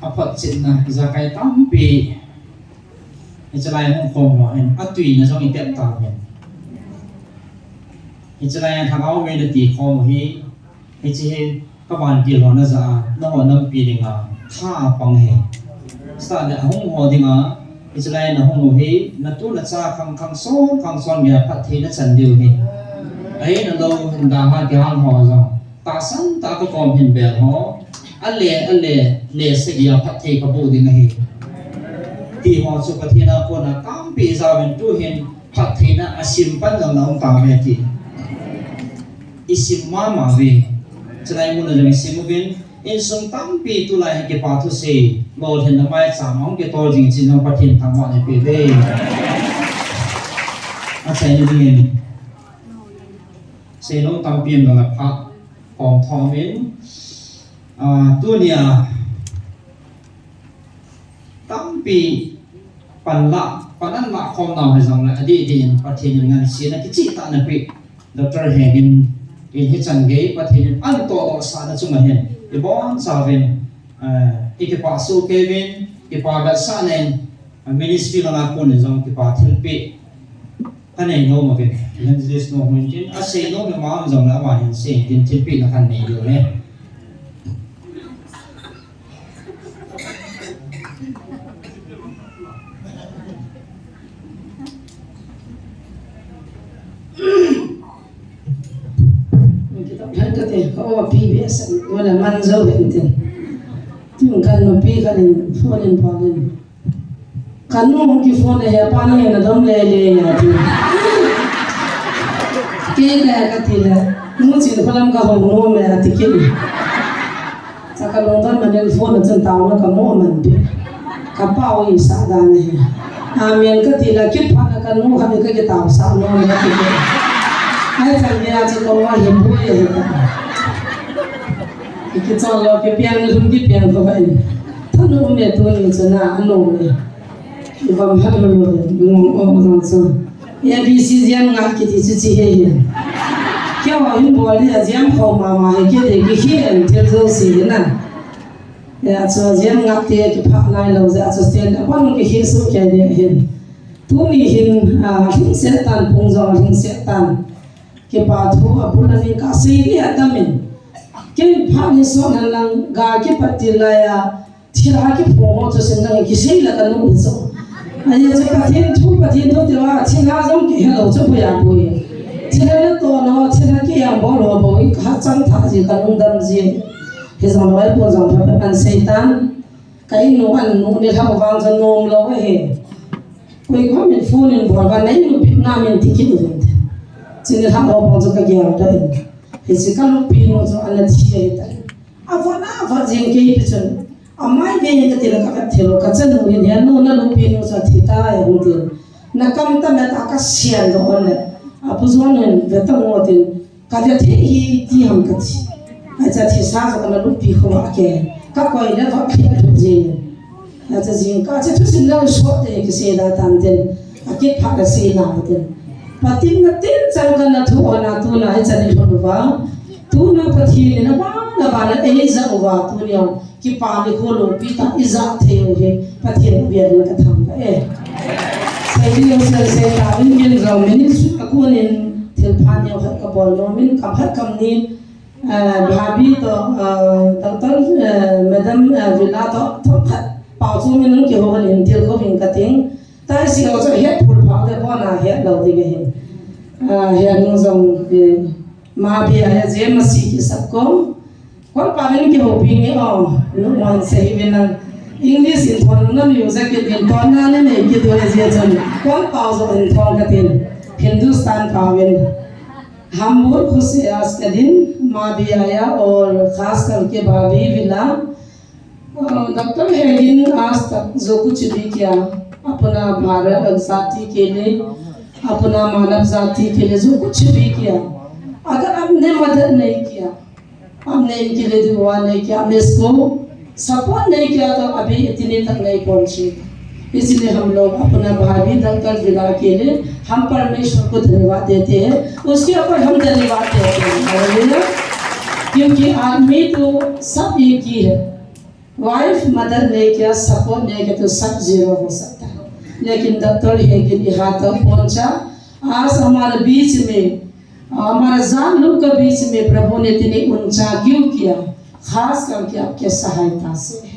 อาพัดจินนะจะใครตั้มปีจะไล่ห้องคงว่าเห็นอัตุยนะช่องอินเตอร์ตาเป็นอิจฉาทางเอาเวลตีคอมให้อิจฉาก็บานตีหลอนนะจ๊ะน้องน้ำปีดิ่งอ่ะข้าปังเหสตาร์เนี่ยห้องหัวดิ่งอ่ะอิจฉาเนี่ยห้องหัวให้นัดตู้นัดจ้าขังซ้อนเนี่ยพัดเทนัดสันเดียวให้ไอ้นั่นเราเห็นดามาที่ห้องหัวจ้ะตาสั้นตาก็กอมเห็นแบบหัวอันเล่สิ่งยาพัดเทกระบูดิ่งให้ที่หัวสุขเทน่าคนอ่ะตั้มปีสาวเป็นตู้เห็นพัดเทน่ะอาศิมปันหลังน้องตาเมติisim mama ve chai mun na isim bin in sung tam pi tu lai ke pa thu se lo then na mai cha mong ke to jing chin na pathin thang wa ne pe ve a chai ni ding se no tam pi na la pha kong thong min tu nia tam pi pan an la khom na hai jong la adi din pathin ngan si na ki chi ta na pe dr hegin in hitan gay pathin an to sa na chunga hen ibon savin ikipa su kevin ipa ga sanen ministry la ko ne jong ipa thilpi คันไหนโน้มาเป็นนั่นจะสโนว์มันจินอาเซโนเป็นมาอันจงละว่าเห็นเสียงจินทิพย์นะคันไหนอยู่เนี่ยท่านก็เด็กเขาว่าพี่เบสวันละมันเจ้าเห็นเต็มที่มันกันมาพี่กันฟอนพอกันกันนู้นที่ฟอนเลยปานี่นะดมเลยอย่างที่เกี่ยกันที่ละนู้นสิ่งพลังกับหัวนู้นเลยที่เกี่ยสักลงกันมันเดินฟอนจนตาวนะกับโม่มันเด็กกับเป้าอีสานเนี่ยอาเมียนก็ที่ละคิดพันกันนู้นเขาไม่ก็จะตาวสาวนู้นเลยที่เกี่ยให้ทำเนี่ยจะต้องว่าเห็นผู้ใหญ่กันที่จะเราเพียงรุ่นที่เพียงก็ไปท่านรู้เนี่ยตัวนี้จะน่าอันนู้นเลยบางท่านรู้เลยงงออกมาส่งยาบีซีเซียมงัดกิจที่เฮียแค่ว่าอยู่บ่อยเนี่ยเซียมเข้ามาให้เกิดเกี่ยเฮียนเที่ยวสินั่นเนี่ยส่วนเซียมงัดที่ที่พักนายเราจะส่วนเซียนวันนี้เฮียสุขแค่เดียวเห็นตัวนี้เห็นหิงเสตันพงศ์หิงเสตันके बाद हो अपुलनी का सीधी अदमिन के भानी सोन लंग गा के पतिलाया थिरा के फोमो तो सिंदंग किसी लगन नु सो अये जे पथिन तो देवा थिना जम के हेलो जो बुया बुई थिना तो न थिना के या बोलो बोई का चंग था जी कनुंग दम जी हे जम वाई पो जम पन सैतान कई नु अन नु ने था वांग जन नोम लो हे कोई को मिन फोन इन बोल नहीं नु बिना मिन तिकिन जिन्हें हम लोग बहुत ज़्यादा क्या होता है इसी का लोग पीनो जो अन्य चीज़ें होता है अब जिनके ही पिछले अमाय के ये तेरे का तेरे का चंद मुझे ध्यान नो ना लोग पीनो जो थीटा है होते ना कम तब मैं ताका शेयर दो अन्य अब उस वाले वेतन होते काफ़ी थी ही हम कच्ची अच्छा थी सास वाला लोग पी को आके का कोई ना तो पी कर जीने अच्छा जिनका अच्छा तो सिंदर शॉट है किसी दाता अंतिम आके भाग से ना होते पतिम नतीन चलकर न तू और न तू ना है चले छोड़वा तू ना पति ने ना बाना ऐसा हुआ तू ने कि पानी खोलो पीता इज़ात थे उसे पति ने बियर में कथम का सही से ताबिन के गवर्नमेंट सुकून इन थिलपानी और कबल नोमिन कभर कमनी भाभी तो डॉक्टर मैडम विला तो पाँचों में उनके हो गए इन थिल को भी कटिंग ताई सी और जो हेड फुल भाव दे बोना हेड लो दिखे हैं हेड नोज़म माँ भी आया जे मसीह के सबको कौन पावन के हो भी नहीं आओ नुमान से ही बिना इंग्लिश इन थोड़ा ना म्यूजिक के दिन तो ना नहीं कि दो ऐसे जन कौन पाव जो इन थोड़ा का दिन हिंदुस्तान पावन हम बहुत खुश हैं आज के दिन माँ भी आया और खास करके भाभी विला डॉक्टर हेडिन आज तक जो कुछ भी किया अपना भारत जाति के लिए अपना मानव जाति के लिए जो कुछ भी किया अगर हमने मदद नहीं किया हमने इनके लिए दुआ नहीं किया हमने इसको सपोर्ट नहीं किया तो अभी इतने तक नहीं पहुंचे इसलिए हम लोग अपना भावी डॉक्टर विला के लिए हम परमेश्वर को धन्यवाद देते हैं उसके ऊपर हम धन्यवाद देते हैं क्योंकि आदमी तो सब एक ही है वाइफ मदद नहीं किया सपोर्ट नहीं किया तो सब जीरो हो सकता है लेकिन डॉक्टर है कि यहाँ तक पहुँचा आज हमारे बीच में हमारे जान लोग के बीच में प्रभु ने इतनी ऊंचा क्यों किया खास करके आपके सहायता से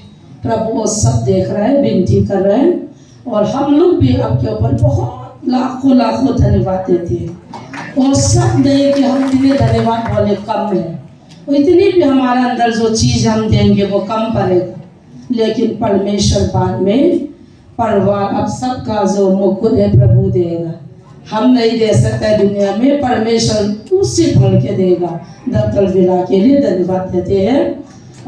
प्रभु वो सब देख रहे हैं विनती कर रहे हैं और हम लोग भी आपके ऊपर बहुत लाखों लाखों धन्यवाद देते हैं और सब नहीं कि हम इतने धन्यवाद बोले कम है इतनी भी हमारे अंदर जो चीज़ हम देंगे वो कम पड़ेगा लेकिन परमेश्वर बाद में परिवार अब सबका जो मुकुट है प्रभु देगा हम नहीं दे सकते दुनिया में परमेश्वर उससे भर के देगा डॉक्टर विला के लिए धन्यवाद देते हैं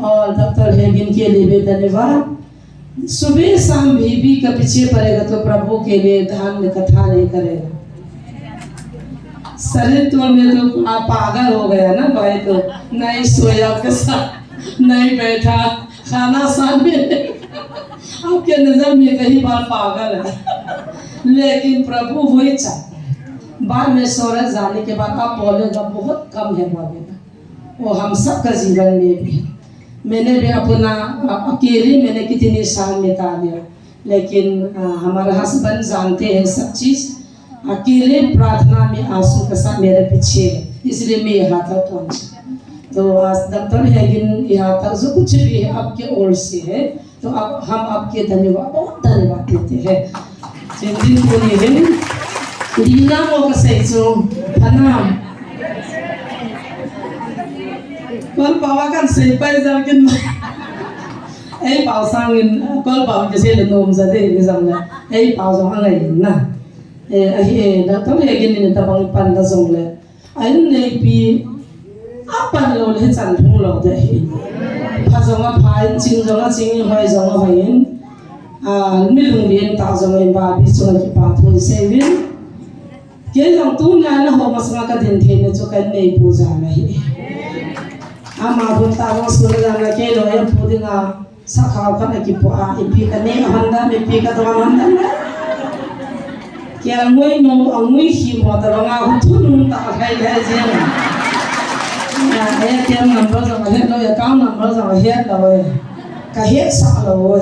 और डॉक्टर हेगिन के लिए भी धन्यवाद सुबह शाम बीबी का पीछे पड़ेगा तो प्रभु के लिए ध्यान में कथा नहीं करेगा शरीर तो में तो पागल हो गया ना भाई तो नहीं सोया के साथ नहीं बैठा खाना साथ में आपके नजर में कई बार पागल है लेकिन प्रभु वही चाहता है बाद में स्वर्ग जाने के बाद आप बोलेगा बहुत कम है बोलेगा वो हम सब का जीवन में भी मैंने भी अपना अकेले मैंने कितने साल बिता दिया लेकिन हमारा हस्बैंड जानते हैं सब चीज़ अकेले प्रार्थना में आंसू के साथ मेरे पीछे, इसलिए मैं यहाँ तक पहुँची। तो आज डॉक्टर हैगिन यहाँ तक जो कुछ भी है आपके ओर से है, तो अब हम आपके धन्यवाद बहुत धन्यवाद देते हैं। जिन को नहीं लीना मोक से जो फनाम कल पावा kan sepai जाकिन ऐ पावसांगिन कल पाव जैसे लनोम जाते निजामला ऐ पावसांग अंगाई ना डॉक्टर हैगिन ने तबांग पांडा जोंगले आइन ने पी अपन लो ले चान थुंग लो दे फाजोंगा फाइन चिंजोंगा चिंग होय जोंगा होयिन मिलुंग लियन ताजोंगा बा बिचोंगा की पाथो सेविन के जों तू ना ना हो मसमा का दिन थे ने जो कन ने पूजा नहीं ama bunta ro sura na ke lo ya pudinga sakha ka na ki po a ipi ka ne handa me pi ka to handa na ke ngoi no ngoi hi mo ta nga hu thun ta kai le je na ya ke number za ma lo ya account number za ma he lo ka he sa lo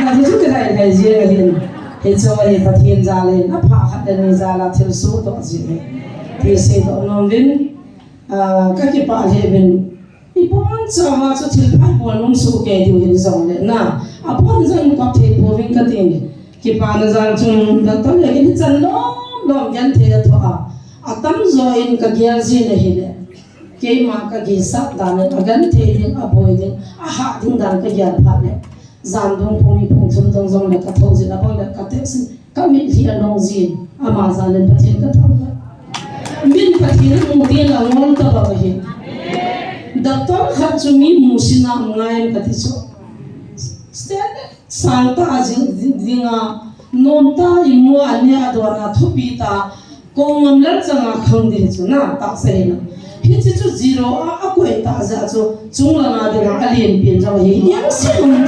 ka ju ke dai le je hin he cho ai pathin za le na pha hat ni za la thil su to ji ne pe se to no vin ka ki pa he vin ipon chawa chu thil phai bol nong su ke diu hin zong le na apon zong ka the po vin ka tin ki pa na zang chung da to le ki chan lo yan the tho a atam zo in ka gyal ji le hi le ke ma ka gi sap da ne agan the din a boy din a ha din dan ka gyal pha le zan dong phong mi phong chum dong zong le ka tho ji la bang le ka te sin ka mi hi a long ji ama zan le pathin ka tho min pathin mu ti la ngol ka ba hi Doctor Hatsumi Musina Ngayon Katiso. Stand Santa Azinga Nonta Imu Anya Adwana Tupita Kongam Latsanga Kandisuna Taxena. Hitch to zero Aqueta Zazo Zungana de Alien Pins of him. Young Simon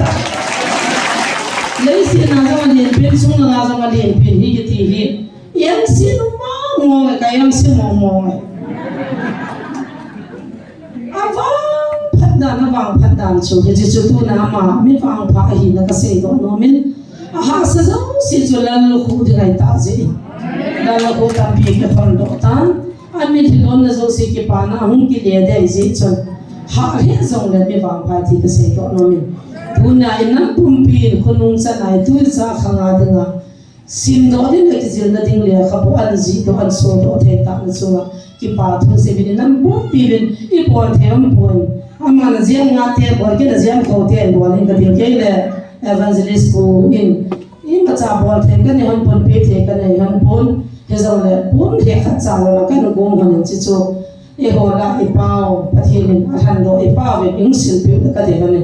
Lacy Nazamalian Pin Suna Nazamalian Pin Higgy. Young Simon Kayam Simon. Phadda na bang phaddan chu he chu tu na ma mi fang pha hi na ka se do no min ha sa zo si chu lan lu khu de ngai ta ji la la ko ta pi ke phal do tan an mi thilon na zo si ke pa na hung ki le de ji chu ha he zong le mi fang pha ti ka se do no min tu na ina pum pi khunung sa nai tu sa khanga de nga sim do de le ji na ding le kha po an ji do an so do the ta na chu ki pa thu se bi nam pum pi bin I po them pon ama na ziam nga te bor ke na ziam ko te bor in ka dir ke le evangelist ko in ma cha bor the ka ne hon pon pe the ka ne hon pon he zo le pon the kha cha la ka no go hon chi chu e ho la I pao pathin a han do I pao ve ing sil pe ka de ka ne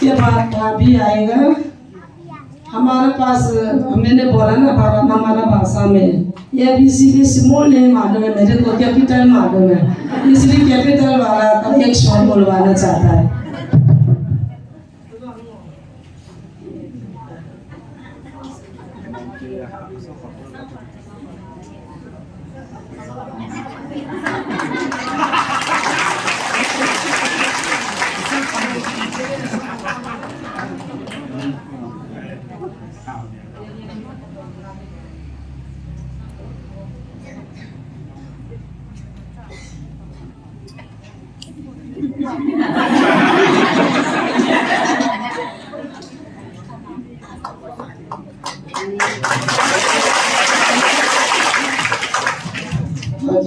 ये बात अभी आएगा हमारे पास मैंने बोला ना हमारा भाषा में ये ABCD स्मॉल नहीं मालूम है मेरे को कैपिटल मालूम है इसलिए कैपिटल वाला का एक शॉट बोलवाना चाहता है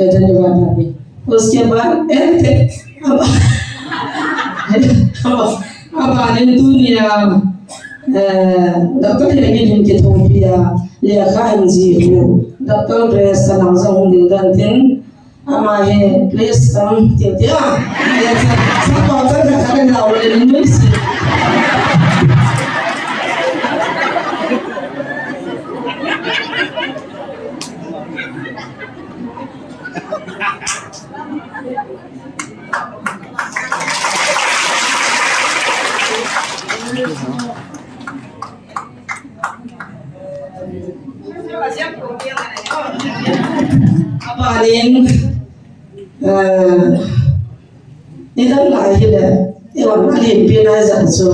धन्यवाद भाभी उसके बाद अब आने दुनिया डॉक्टर लगे जिनके थोपिया लेखा इंजी हो डॉक्टर ड्रेस का नाम से होंगे गंतिन हमारे प्लेस कम तेतिया ये सब बहुत सारे खाने लाओ ले नहीं panin ni dam lai hi le e wan ali pi na za so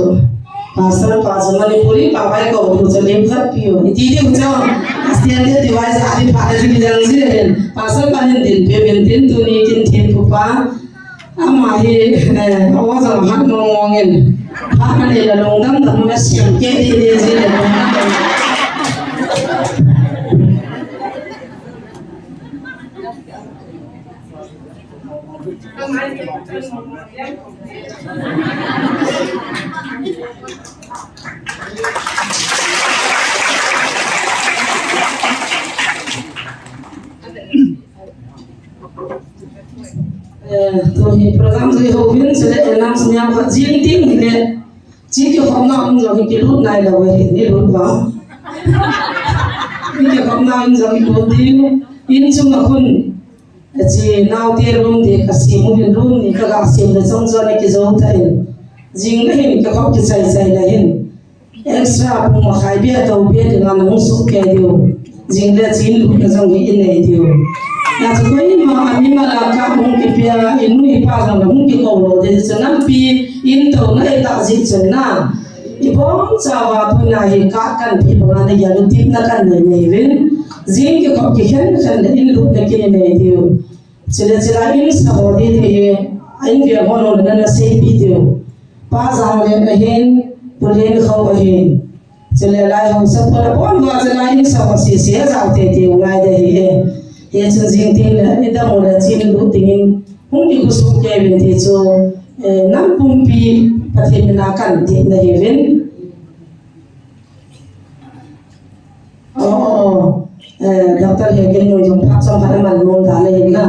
pasal pasal Manipuri papai ko bu so lem khat pio ti di u cha asian de device ali pa de ni jang ji pasal panin din pe ben tin tu ni kin tin pu pa ama hi awa za hat no ngeng ha ne la long dam dam mes ke di di ji le tôi program gì hậu viên sẽ để làm sinh nhật và riêng tiếng thì để chỉ kiểu không nào cũng giống cái lúc này là về đi lúc vào kiểu không nào cũng giống cái lúc đi in chung là kun chỉ nào tiền luôn thì cả xí mua tiền luôn thì cả xí là trong cho này cái dấu thay riêng cái hình cái không cái sai là hình extra cũng mà khai biết đầu biết thì làm nó số cái điều riêng là chỉ lúc cái trong cái in này điều na so ko ima ani mala ka mung ki pia inu ipa ga mung ki ko lo de sanam pi in to na eta ji chana ibong chawa tu na hi ka kan pi ba na ya lu tip na kan ne ne ven zin ki ko ki khen in lu na ki ne dio chila in sa ho de de ain ge ho no na se pi dio pa za le ka hen pulen kho ba hen chila lai ho sa pa bon wa chila in sa ho se za te te ngai de hi he chun jing tin la ida mo la chin lu tingin hung ki ku su ke ben ti cho nam pum pi pathin na kan ti na he ven doctor he ken no jong phak som phan man mon da le na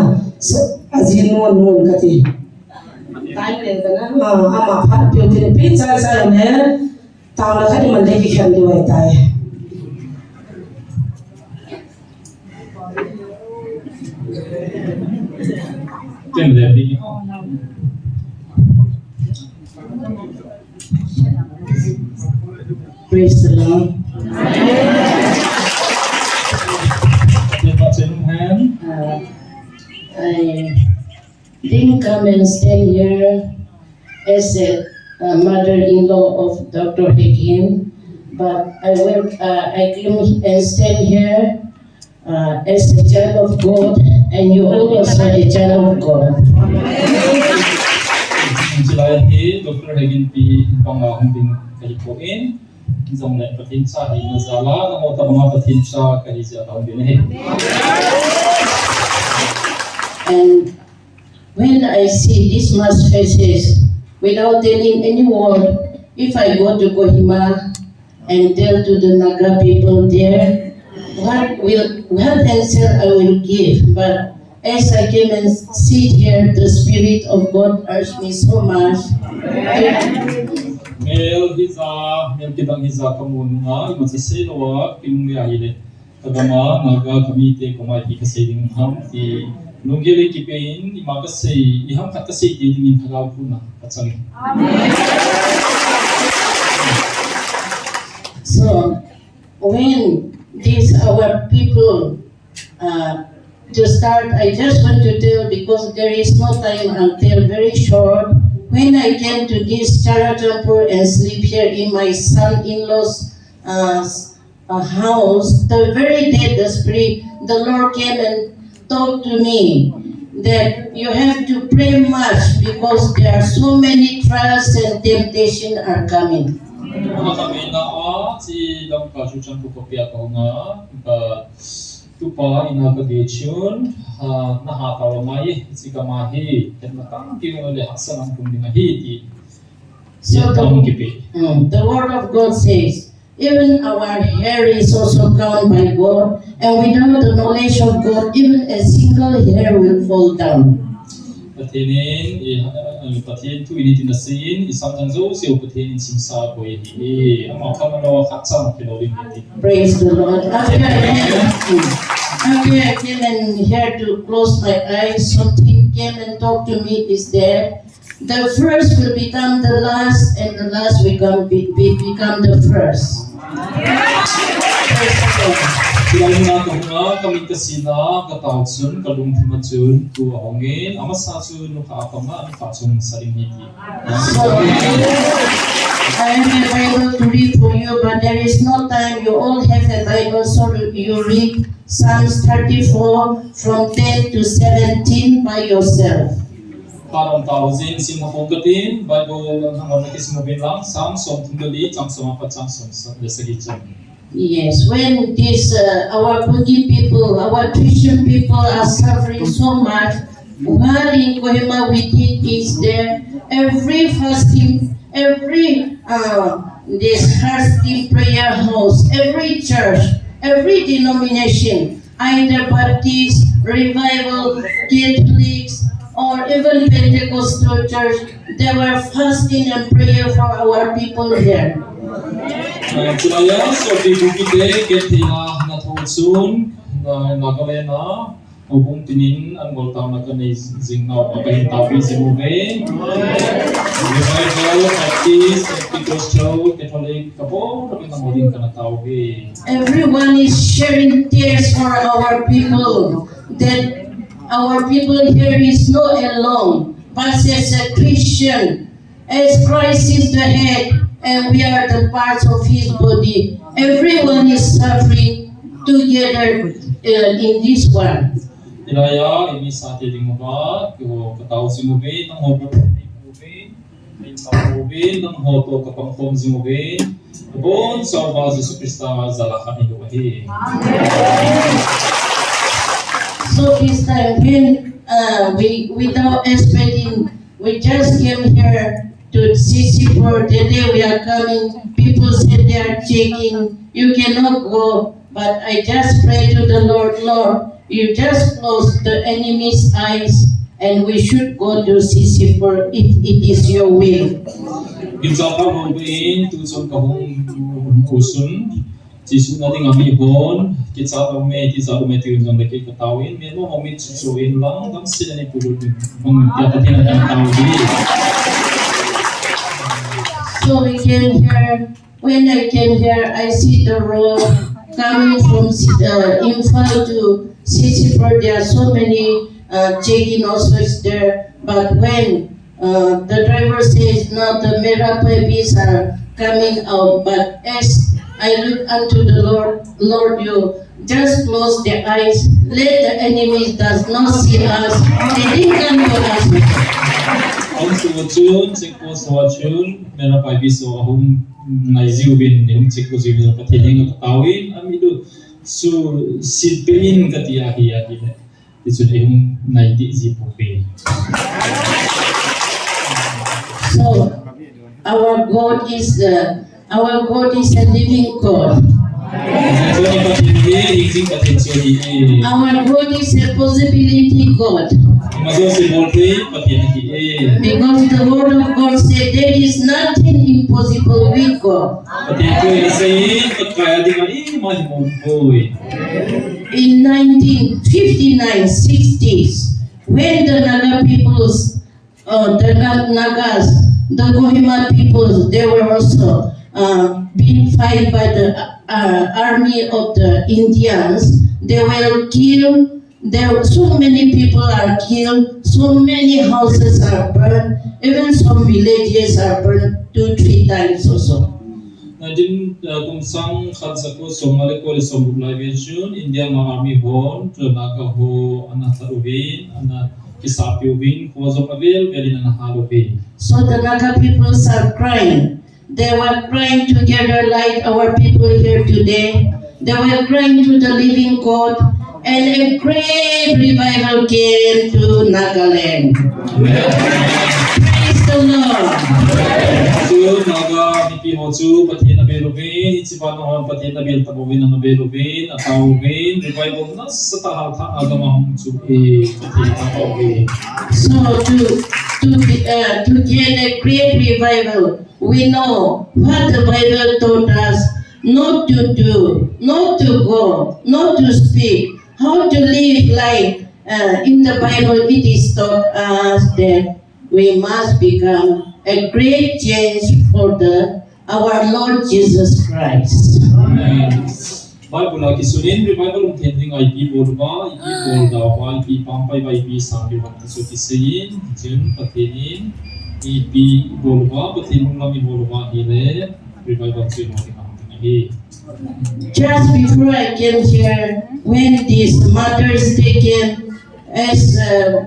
azin mon ka ti tai le ka na ama phat pi ti pi cha cha ne ta la ka man le ki khan di wai tai Praise the Lord. I didn't come and stand here as a mother-in-law of Dr. Hakim, but I came and stand here as a child of God, and you always are a child of God. Selain itu, Dr. Hakim pi pangahong din kalipoin, zong le patinsa di nazala, namo tamang patinsa kahija tahun ini. And when I see these much faces, without telling any word, if I go to Kohima and tell to the Naga people there, what answer I will give? But as I came and sit here, the Spirit of God urged me so much. Mel kitang hiza kamun nga masiselo kinung yahile kadama naga kamite kumai ti kaseding ham ti nunggili kipein imakasay iham katasay ti dingin hagaw puna katsang. So when these our people to start, I just want to tell, because there is no time until very short. When I came to this Charatampur and sleep here in my son-in-law's house, the very day the Lord came and talked to me that you have to pray much because there are so many trials and temptation are coming. Kami na si Dam Kasuchan Pupapia ko nga tupa inagadichun nahataramay si kamahi at matang kinuli hasan ang kumbingahi ti so the word of God says, even our hair is also crowned by God, and without the knowledge of God, even a single hair will fall down. Patin tu ini tinasin isang tanzo si upatin simsa ko ini ama kamano katsang kinoling ini. Praise the Lord. After I came and here to close my eyes, something came and talked to me is there. The first will become the last, and the last will become the first. Praise the Lord. Kailangan na ito nga kami kasi na katawagsun, kalung timatsun, tuwangin, ama sa sun, kaapang nga, ang katsong salimiti. So, I have a Bible to read for you, but there is no time. You all have a Bible, so you read Psalms 34 from 10 to 17 by yourself. Parang tawazin, simapugatin, Bible ang nakismubin lang, sang som tunggali, sang sumapat, sang som sa gitsan. Yes, when this our Buddhist people, our Christian people are suffering so much, what in Kohima we did is there every fasting, every this fasting prayer house, every church, every denomination, either Baptist, Revival, Catholics, or even Pentecostal church, they were fasting and prayer for our people here. Kulaya, so bibukite, ketina natawagsun, na nagalena, ubong tinin, ang waltaw na kanay zingnaw, pagkahintapi si Mube, Revival, Baptist, Pentecostal, Catholic, kapo, namin ang muling kanatawag. Everyone is sharing tears for our people, that our people here is not alone, but as a Christian, as Christ is the head, and we are the parts of His body. Everyone is suffering together in this one. Ilaya, ini sa ating mga katawag si Mube, ng hobo ni Mube, ay sa Mube, ng hoto kapangkom si Mube, abon sa Uba Jesu Krista zalakan ni Duwahi. So this time, when without expecting, we just came here to CC4. The day we are coming, people said they are checking. You cannot go, but I just pray to the Lord, Lord, you just close the enemy's eyes, and we should go to CC4 if it is your will. Ginsa pa Mube, tuson kahong usun, Jisu nating amihon, kitsa pa may tisa umetiyon ng laki katawin, may mo mamit susuin lang, ang sila ni pulod ng tiyatatin ang tawin. So we came here, when I came here, I see the road coming from Imphal to Sisipur. There are so many checking officers there, but when the driver says, no, the Mera babies are coming out, but as I look unto the Lord, Lord, you just close their eyes, let the enemy does not see us, they didn't come to us. Ang suwachun, sikpo suwachun, meron pa ibiso akong naiziwin, yung sikpo ziwin ng patiling ng katawin, amido, so silpilin katiyahiyahin, ito na yung naidi zipupin. So, our God is a living God. So ni patindi, hingzing patensyon Our God is a possibility God. Maso si Morte, patindi Because the word of God said there is nothing impossible with God. Patindi say, pagkaya di man mahimungkoy. In 1959, 60s, when the Naga peoples, the Nagas, the Kohima peoples, they were also being fight by the army of the Indians. They were killed. There were so many people are killed. So many houses are burned. Even some villages are burned 2-3 times also. Nadin kung sang khadsa ko somali ko le sombuklay bensun India marami hon naga ho anata ubin ana kisapi ubin ko zo avel beli na halo ubin. So the Naga peoples are crying. They were crying together like our people here today. They were crying to the living God, and a great revival came to Nagaland. Praise the Lord. So naga mipi hochu pati na belubin ichiban no pati na bel tabubin na belubin atawubin revival na sa tahal ta agama hochu pati atawubin. So to get a great revival, we know what the Bible taught us not to do, not to go, not to speak, how to live life. In the Bible, it is taught us that we must become a great change for our Lord Jesus Christ. Bible ki sunin Bible tending IP bolba IP bol dawa IP pampai ba IP sambil waktu so kisin jun patinin IP bolba patinung lami bolba hile Bible sunin lagi. Just before I came here, when this Mother's Day came, as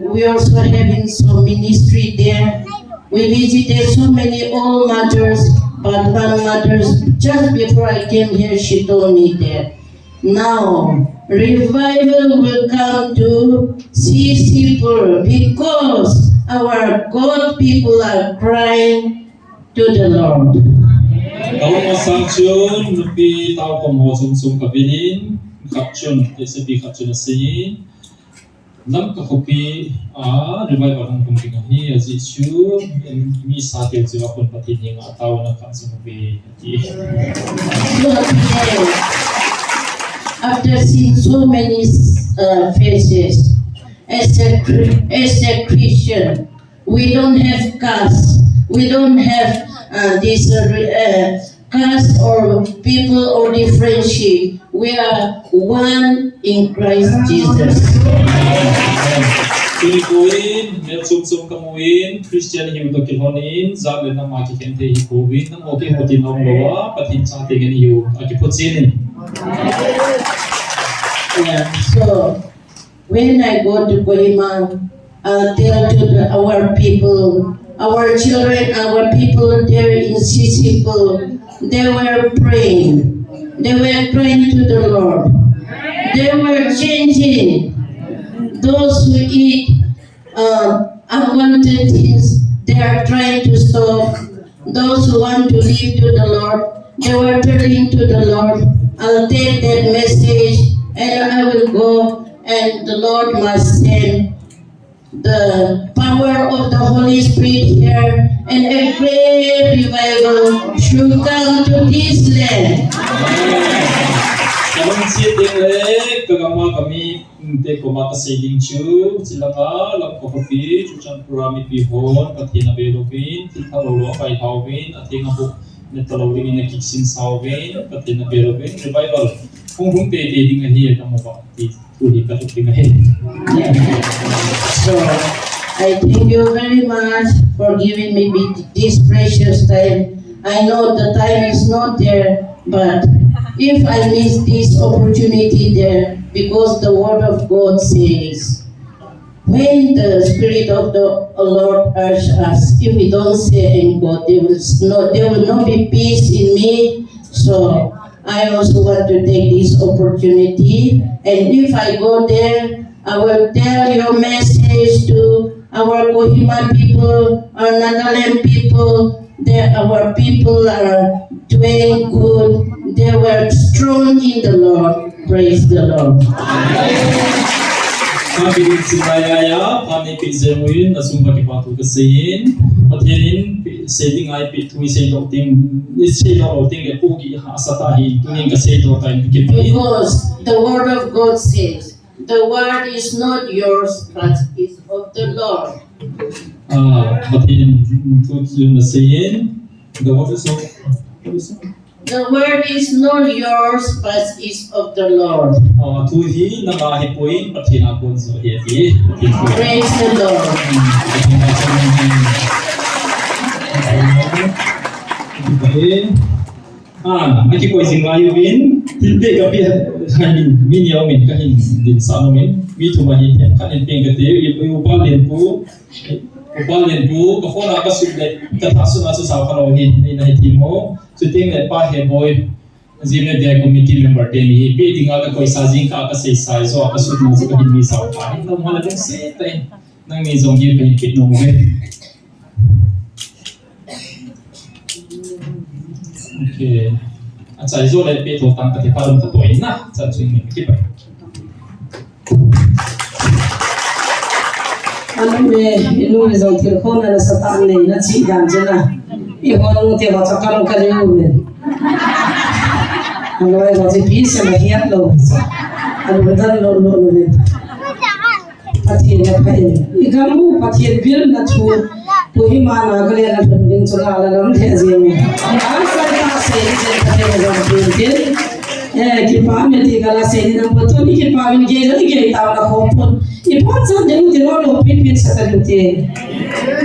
we also having some ministry there, we visited so many old mothers, but one mother, just before I came here, she told me that now revival will come to Sisipur because our God people are crying to the Lord. Kalau masang chun nupi tau komo sum kabilin kapchun sepi kapchun asi nam kakopi revival ang kumtinga hi aji chu mi sate jiwa pun pati ni nga tau na kapsum bi After seeing so many faces, as a Christian, we don't have caste, we don't have this caste or people or differentiate. We are one in Christ Jesus. Pilikuin, sum kamuin, Christian hiu do kilhonin, zabe na maki kente hi covid, na oke putin om loa, patin sa tegen hiu aki putin. Yeah. So when I go to Kohima, I'll tell to our people, our children, our people there in Sisipur, they were praying. They were praying to the Lord. They were changing. Those who eat unwanted things, they are trying to stop. Those who want to live to the Lord, they were turning to the Lord. I'll take that message and I will go, and the Lord must send the power of the Holy Spirit here, and a great revival should come to this land. Kalong si dingle kagama kami te koma ka sailing chu silanga lam ko kopi chu chan purami pihon patina berobin tikarolo kai hawin atinga bu netalawing na kiksin sawin patina berobin revival kung te ding hi ta mo ba ti tuli ka tuting hi. So I thank you very much for giving me this precious time. I know the time is not there, but if I miss this opportunity there, because the word of God says, when the Spirit of the Lord urges us, if we don't say in God, there will not be peace in me. So I also want to take this opportunity, and if I go there, I will tell your message to our Kohima people, our Nagaland people, that our people are doing good. They were strong in the Lord. Praise the Lord. Kami sinayaya kami pizemuin nasumba ki patu kesin patinin setting ai pi tui sei do ting e pugi asatahi tuning ka sei do tain ki Because the word of God says, the word is not yours, but is of the Lord. patinin tu na seyin the word is The word is not yours, but is of the Lord. tu hi na ma hi poin patina kon so hi ti Praise the Lord. Aki ko sing layu bin tilpe ka pi hanin min yaw min ka hin din sa no min mi tu ma hi kan en ping ka te upalen pu ka khona ka sudle ka thasuna su sa khalo hin ni na hi mo su ting le pa he boy zime dia committee member te ni pe dinga ka koi sa jing ka sei sai so ka su na su ka hin mi sa ka ni no mala ding se te nang mi zong gi pe pit no me okay acha zo le pe to tang ka te parum to toin na cha chung mi ki pa Inu zong telefon na sa tang ni na chi dan jena. Ihon te ba chakam ka riu men. Ano ay ba ji pi se ma hiat lo. Ano dan lo le. Pati na pa ni. Igamu pati bil na chu Kohima na gale na ding chula ala lam the je me. Ang sa ta se je ka te zong pi kipa me ti kala se na boto ni kipa me ge lo ge ta na ko pon i pon sa de ti lo pin sa ta te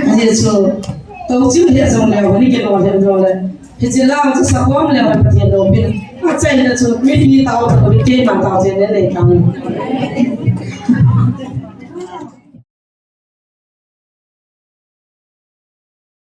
ani so to chi le so le ni ke lo le do le he chi la so sa ko le ba ti lo pin a chai na so mi ni ta o ko ke ma ta je le le ka